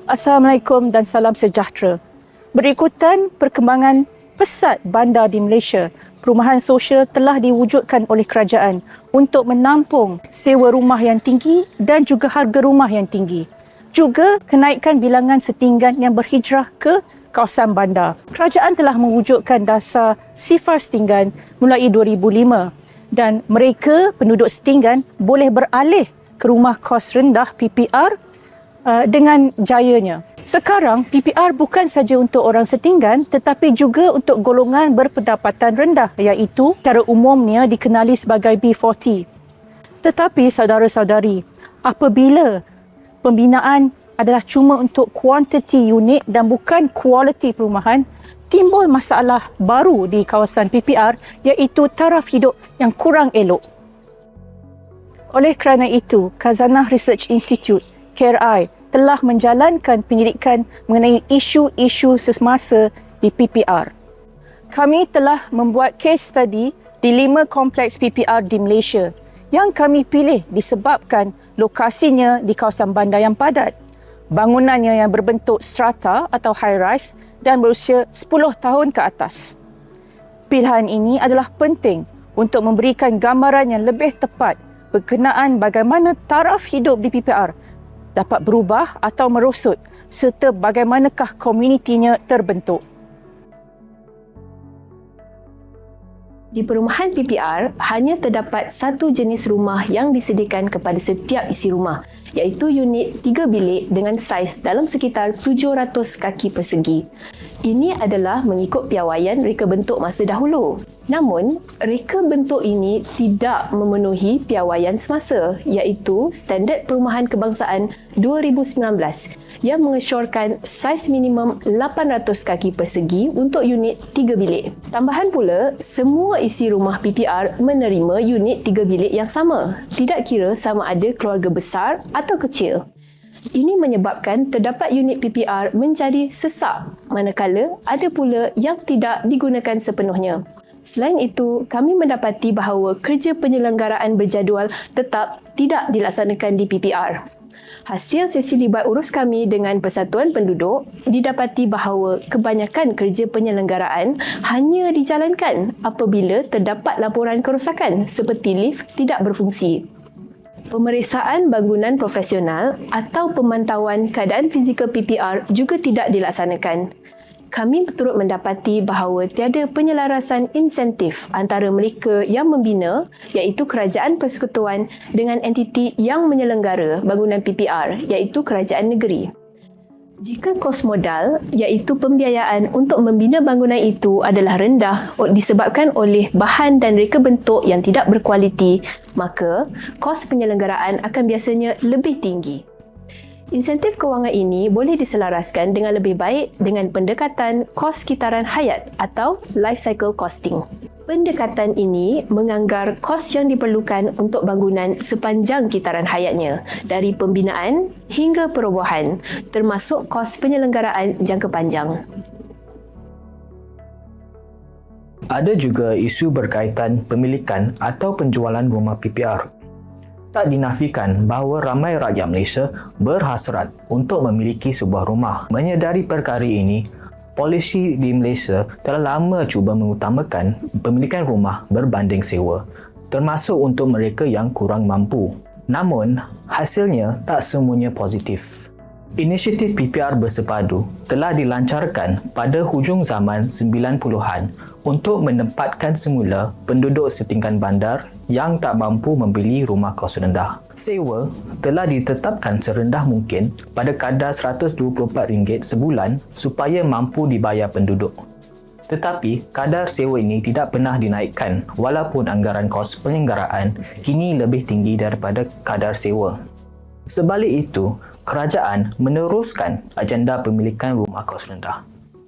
Assalamualaikum dan salam sejahtera. Berikutan perkembangan pesat bandar di Malaysia, perumahan sosial telah diwujudkan oleh kerajaan untuk menampung sewa rumah yang tinggi dan juga harga rumah yang tinggi. Juga kenaikan bilangan setinggan yang berhijrah ke kawasan bandar. Kerajaan telah mewujudkan dasar sifar setinggan mulai 2005 dan mereka, penduduk setinggan, boleh beralih ke rumah kos rendah PPR dengan jayanya. Sekarang, PPR bukan saja untuk orang setinggan tetapi juga untuk golongan berpendapatan rendah iaitu secara umumnya dikenali sebagai B40. Tetapi saudara-saudari, apabila pembinaan adalah cuma untuk kuantiti unit dan bukan kualiti perumahan, timbul masalah baru di kawasan PPR iaitu taraf hidup yang kurang elok. Oleh kerana itu, Khazanah Research Institute KRI telah menjalankan penyelidikan mengenai isu-isu semasa di PPR. Kami telah membuat case study di 5 kompleks PPR di Malaysia yang kami pilih disebabkan lokasinya di kawasan bandar yang padat, bangunannya yang berbentuk strata atau high rise dan berusia 10 tahun ke atas. Pilihan ini adalah penting untuk memberikan gambaran yang lebih tepat berkenaan bagaimana taraf hidup di PPR dapat berubah atau merosot serta bagaimanakah komunitinya terbentuk. Di perumahan PPR, hanya terdapat satu jenis rumah yang disediakan kepada setiap isi rumah, iaitu unit 3 bilik dengan saiz dalam sekitar 700 kaki persegi. Ini adalah mengikut piawaian reka bentuk masa dahulu. Namun, reka bentuk ini tidak memenuhi piawaian semasa, iaitu Standard Perumahan Kebangsaan 2019 yang mengesyorkan saiz minimum 800 kaki persegi untuk unit 3 bilik. Tambahan pula, semua isi rumah PPR menerima unit 3 bilik yang sama, tidak kira sama ada keluarga besar atau kecil. Ini menyebabkan terdapat unit PPR menjadi sesak, manakala ada pula yang tidak digunakan sepenuhnya. Selain itu, kami mendapati bahawa kerja penyelenggaraan berjadual tetap tidak dilaksanakan di PPR. Hasil sesi libat urus kami dengan Persatuan Penduduk didapati bahawa kebanyakan kerja penyelenggaraan hanya dijalankan apabila terdapat laporan kerosakan seperti lift tidak berfungsi. Pemeriksaan bangunan profesional atau pemantauan keadaan fizikal PPR juga tidak dilaksanakan. Kami turut mendapati bahawa tiada penyelarasan insentif antara mereka yang membina iaitu Kerajaan Persekutuan dengan entiti yang menyelenggara bangunan PPR iaitu kerajaan negeri. Jika kos modal iaitu pembiayaan untuk membina bangunan itu adalah rendah disebabkan oleh bahan dan reka bentuk yang tidak berkualiti, maka kos penyelenggaraan akan biasanya lebih tinggi. Insentif kewangan ini boleh diselaraskan dengan lebih baik dengan pendekatan kos kitaran hayat atau life cycle costing. Pendekatan ini menganggar kos yang diperlukan untuk bangunan sepanjang kitaran hayatnya, dari pembinaan hingga perobohan, termasuk kos penyelenggaraan jangka panjang. Ada juga isu berkaitan pemilikan atau penjualan rumah PPR. Tak dinafikan bahawa ramai rakyat Malaysia berhasrat untuk memiliki sebuah rumah. Menyedari perkara ini, polisi di Malaysia telah lama cuba mengutamakan pemilikan rumah berbanding sewa, termasuk untuk mereka yang kurang mampu. Namun, hasilnya tak semuanya positif. Inisiatif PPR bersepadu telah dilancarkan pada hujung zaman 90-an untuk menempatkan semula penduduk setinggan bandar yang tak mampu membeli rumah kos rendah. Sewa telah ditetapkan serendah mungkin pada kadar RM124 sebulan supaya mampu dibayar penduduk. Tetapi, kadar sewa ini tidak pernah dinaikkan walaupun anggaran kos penyelenggaraan kini lebih tinggi daripada kadar sewa. Sebalik itu, kerajaan meneruskan agenda pemilikan rumah kos rendah.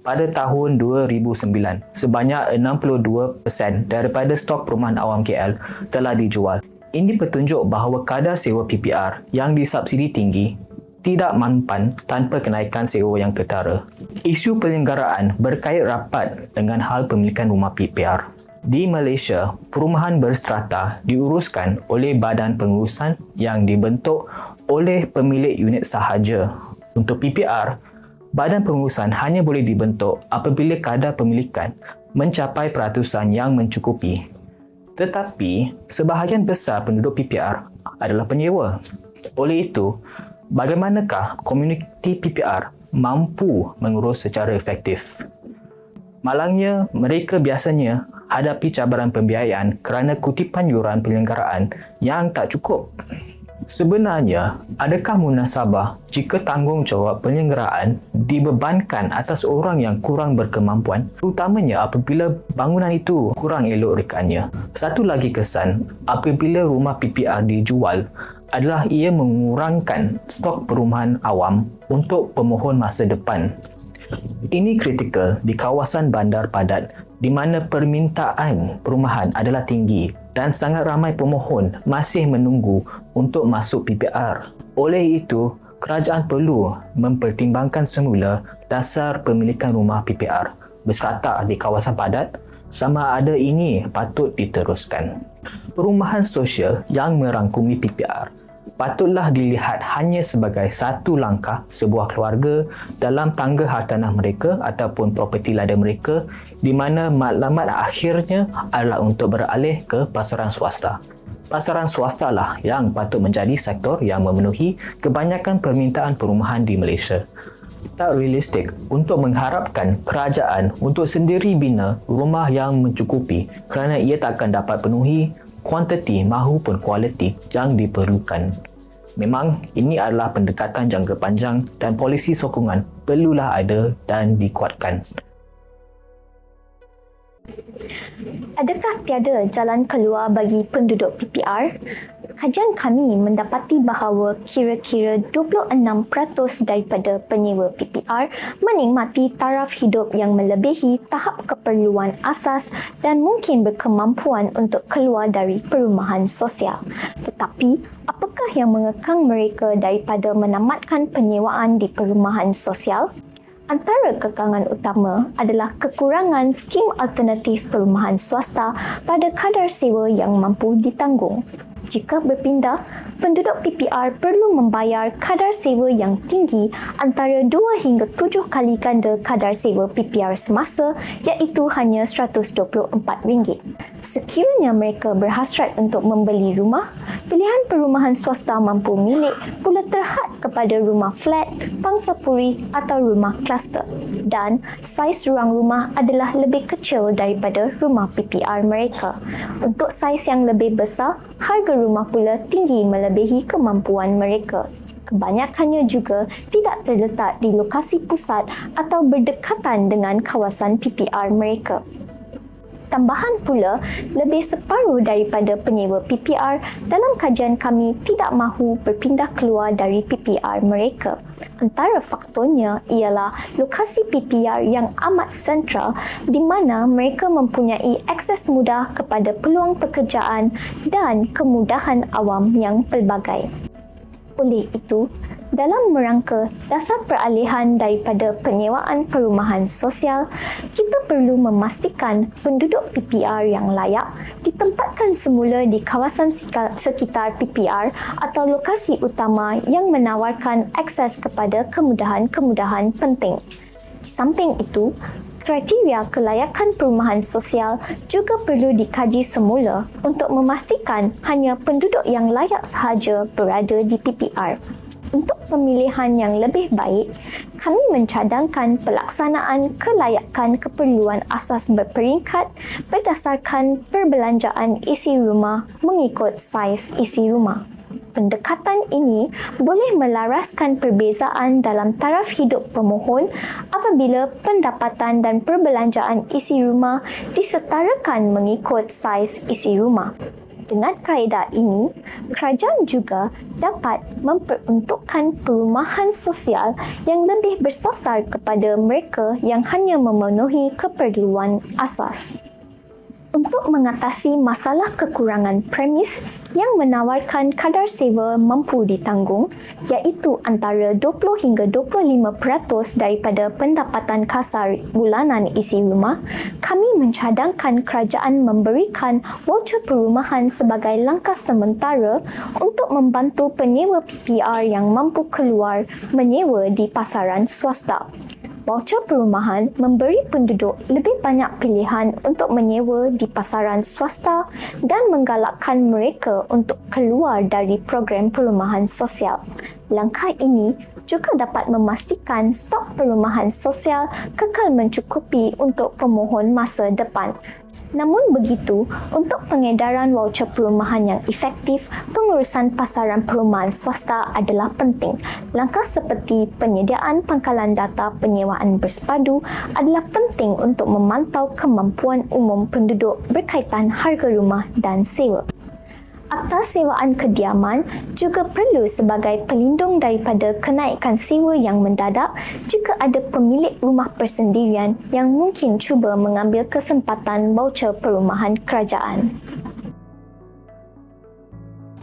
Pada tahun 2009, sebanyak 62% daripada stok perumahan awam KL telah dijual. Ini petunjuk bahawa kadar sewa PPR yang disubsidi tinggi tidak mampan tanpa kenaikan sewa yang ketara. Isu penyelenggaraan berkait rapat dengan hal pemilikan rumah PPR. Di Malaysia, perumahan berstrata diuruskan oleh badan pengurusan yang dibentuk oleh pemilik unit sahaja Untuk PPR, badan pengurusan hanya boleh dibentuk apabila kadar pemilikan mencapai peratusan yang mencukupi. Tetapi, sebahagian besar penduduk PPR adalah penyewa. Oleh itu, bagaimanakah komuniti PPR mampu mengurus secara efektif? Malangnya, mereka biasanya hadapi cabaran pembiayaan kerana kutipan yuran penyelenggaraan yang tak cukup. Sebenarnya, adakah munasabah jika tanggungjawab penyelenggaraan dibebankan atas orang yang kurang berkemampuan, terutamanya apabila bangunan itu kurang elok rekaannya? Satu lagi kesan apabila rumah PPR dijual adalah ia mengurangkan stok perumahan awam untuk pemohon masa depan. Ini kritikal di kawasan bandar padat di mana permintaan perumahan adalah tinggi dan sangat ramai pemohon masih menunggu untuk masuk PPR. Oleh itu, kerajaan perlu mempertimbangkan semula dasar pemilikan rumah PPR berserata di kawasan padat sama ada ini patut diteruskan. Perumahan sosial yang merangkumi PPR patutlah dilihat hanya sebagai satu langkah sebuah keluarga dalam tangga hartanah mereka ataupun properti ladang mereka di mana matlamat akhirnya adalah untuk beralih ke pasaran swasta. Pasaran swasta lah yang patut menjadi sektor yang memenuhi kebanyakan permintaan perumahan di Malaysia. Tak realistik untuk mengharapkan kerajaan untuk sendiri bina rumah yang mencukupi kerana ia takkan dapat penuhi kuantiti maupun kualiti yang diperlukan. Memang ini adalah pendekatan jangka panjang dan polisi sokongan perlulah ada dan dikuatkan. Adakah tiada jalan keluar bagi penduduk PPR? Kajian kami mendapati bahawa kira-kira 26% daripada penyewa PPR menikmati taraf hidup yang melebihi tahap keperluan asas dan mungkin berkemampuan untuk keluar dari perumahan sosial. Tetapi, apakah yang mengekang mereka daripada menamatkan penyewaan di perumahan sosial? Antara kekangan utama adalah kekurangan skim alternatif perumahan swasta pada kadar sewa yang mampu ditanggung. Jika berpindah, penduduk PPR perlu membayar kadar sewa yang tinggi antara 2 hingga 7 kali ganda kadar sewa PPR semasa iaitu hanya RM124. Sekiranya mereka berhasrat untuk membeli rumah, pilihan perumahan swasta mampu milik pula terhad kepada rumah flat, pangsapuri atau rumah kluster dan saiz ruang rumah adalah lebih kecil daripada rumah PPR mereka. Untuk saiz yang lebih besar, harga rumah pula tinggi melebihi kemampuan mereka. Kebanyakannya juga tidak terletak di lokasi pusat atau berdekatan dengan kawasan PPR mereka. Tambahan pula, lebih separuh daripada penyewa PPR dalam kajian kami tidak mahu berpindah keluar dari PPR mereka. Antara faktornya ialah lokasi PPR yang amat sentral di mana mereka mempunyai akses mudah kepada peluang pekerjaan dan kemudahan awam yang pelbagai. Oleh itu, dalam merangka dasar peralihan daripada penyewaan perumahan sosial, kita perlu memastikan penduduk PPR yang layak ditempatkan semula di kawasan sekitar PPR atau lokasi utama yang menawarkan akses kepada kemudahan-kemudahan penting. Di samping itu, kriteria kelayakan perumahan sosial juga perlu dikaji semula untuk memastikan hanya penduduk yang layak sahaja berada di PPR. Untuk pemilihan yang lebih baik, kami mencadangkan pelaksanaan kelayakan keperluan asas berperingkat berdasarkan perbelanjaan isi rumah mengikut saiz isi rumah. Pendekatan ini boleh melaraskan perbezaan dalam taraf hidup pemohon apabila pendapatan dan perbelanjaan isi rumah disetarakan mengikut saiz isi rumah. Dengan kaedah ini, kerajaan juga dapat memperuntukkan perumahan sosial yang lebih bersasar kepada mereka yang hanya memenuhi keperluan asas. untuk mengatasi masalah kekurangan premis yang menawarkan kadar sewa mampu ditanggung, iaitu antara 20 hingga 25% daripada pendapatan kasar bulanan isi rumah, kami mencadangkan kerajaan memberikan voucher perumahan sebagai langkah sementara untuk membantu penyewa PPR yang mampu keluar menyewa di pasaran swasta. Voucher perumahan memberi penduduk lebih banyak pilihan untuk menyewa di pasaran swasta dan menggalakkan mereka untuk keluar dari program perumahan sosial. Langkah ini juga dapat memastikan stok perumahan sosial kekal mencukupi untuk pemohon masa depan. Namun begitu, untuk pengedaran voucher perumahan yang efektif, pengurusan pasaran perumahan swasta adalah penting. Langkah seperti penyediaan pangkalan data penyewaan bersepadu adalah penting untuk memantau kemampuan umum penduduk berkaitan harga rumah dan sewa. Akta sewaan kediaman juga perlu sebagai pelindung daripada kenaikan sewa yang mendadak jika ada pemilik rumah persendirian yang mungkin cuba mengambil kesempatan voucher perumahan kerajaan.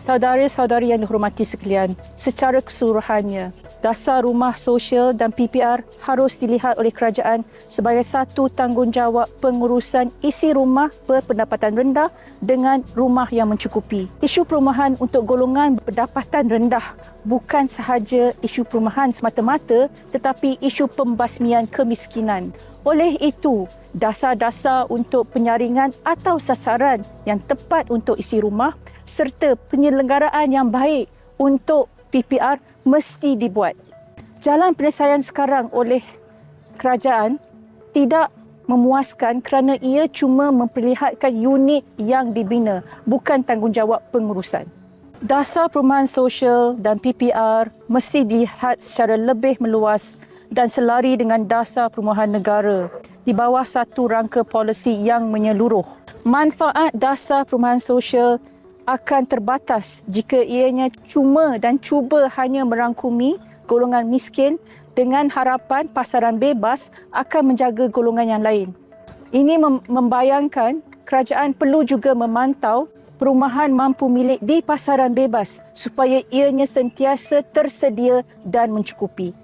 Saudara-saudari yang dihormati sekalian, secara keseluruhannya, dasar rumah sosial dan PPR harus dilihat oleh kerajaan sebagai satu tanggungjawab pengurusan isi rumah berpendapatan rendah dengan rumah yang mencukupi. Isu perumahan untuk golongan berpendapatan rendah bukan sahaja isu perumahan semata-mata tetapi isu pembasmian kemiskinan. Oleh itu, dasar-dasar untuk penyaringan atau sasaran yang tepat untuk isi rumah serta penyelenggaraan yang baik untuk PPR mesti dibuat. Jalan penyelesaian sekarang oleh kerajaan tidak memuaskan kerana ia cuma memperlihatkan unit yang dibina, bukan tanggungjawab pengurusan. Dasar perumahan sosial dan PPR mesti dilihat secara lebih meluas dan selari dengan dasar perumahan negara di bawah satu rangka polisi yang menyeluruh. Manfaat dasar perumahan sosial akan terbatas jika ianya cuma dan cuba hanya merangkumi golongan miskin dengan harapan pasaran bebas akan menjaga golongan yang lain. Ini membayangkan kerajaan perlu juga memantau perumahan mampu milik di pasaran bebas supaya ianya sentiasa tersedia dan mencukupi.